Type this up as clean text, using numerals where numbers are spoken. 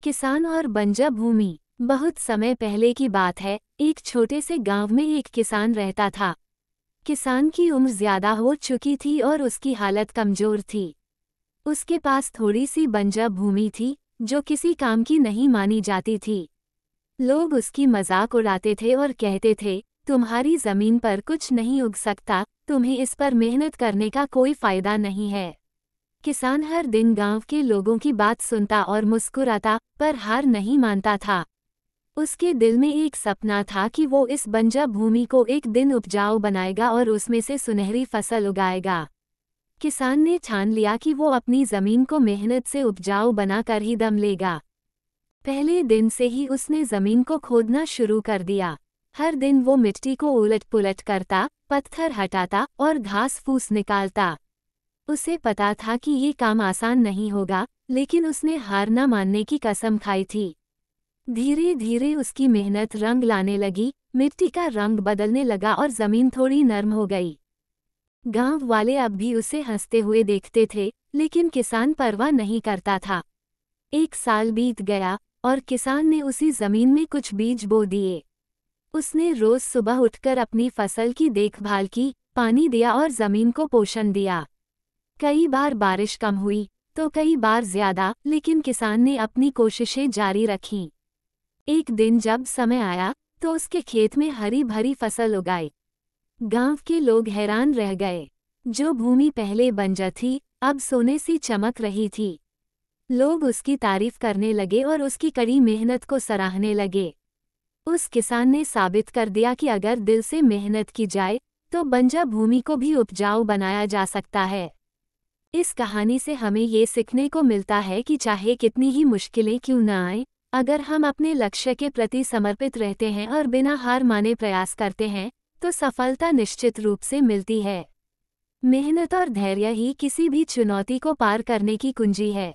किसान और बंजर भूमि। बहुत समय पहले की बात है। एक छोटे से गांव में एक किसान रहता था। किसान की उम्र ज्यादा हो चुकी थी और उसकी हालत कमजोर थी। उसके पास थोड़ी सी बंजर भूमि थी जो किसी काम की नहीं मानी जाती थी। लोग उसकी मजाक उड़ाते थे और कहते थे, तुम्हारी जमीन पर कुछ नहीं उग सकता, तुम्हें इस पर मेहनत करने का कोई फायदा नहीं है। किसान हर दिन गांव के लोगों की बात सुनता और मुस्कुराता, पर हार नहीं मानता था। उसके दिल में एक सपना था कि वो इस बंजर भूमि को एक दिन उपजाऊ बनाएगा और उसमें से सुनहरी फसल उगाएगा। किसान ने ठान लिया कि वो अपनी जमीन को मेहनत से उपजाऊ बनाकर ही दम लेगा। पहले दिन से ही उसने जमीन को खोदना शुरू कर दिया। हर दिन वो मिट्टी को उलट पुलट करता, पत्थर हटाता और घास फूस निकालता। उसे पता था कि ये काम आसान नहीं होगा, लेकिन उसने हार न मानने की कसम खाई थी। धीरे धीरे उसकी मेहनत रंग लाने लगी, मिट्टी का रंग बदलने लगा और जमीन थोड़ी नरम हो गई। गांव वाले अब भी उसे हंसते हुए देखते थे, लेकिन किसान परवाह नहीं करता था। एक साल बीत गया और किसान ने उसी जमीन में कुछ बीज बो दिए। उसने रोज सुबह उठकर अपनी फसल की देखभाल की, पानी दिया और जमीन को पोषण दिया। कई बार बारिश कम हुई तो कई बार ज्यादा, लेकिन किसान ने अपनी कोशिशें जारी रखीं। एक दिन जब समय आया तो उसके खेत में हरी भरी फसल उगाई। गांव के लोग हैरान रह गए। जो भूमि पहले बंजर थी, अब सोने सी चमक रही थी। लोग उसकी तारीफ करने लगे और उसकी कड़ी मेहनत को सराहने लगे। उस किसान ने साबित कर दिया कि अगर दिल से मेहनत की जाए तो बंजर भूमि को भी उपजाऊ बनाया जा सकता है। इस कहानी से हमें ये सीखने को मिलता है कि चाहे कितनी ही मुश्किलें क्यों न आएं, अगर हम अपने लक्ष्य के प्रति समर्पित रहते हैं और बिना हार माने प्रयास करते हैं, तो सफलता निश्चित रूप से मिलती है। मेहनत और धैर्य ही किसी भी चुनौती को पार करने की कुंजी है।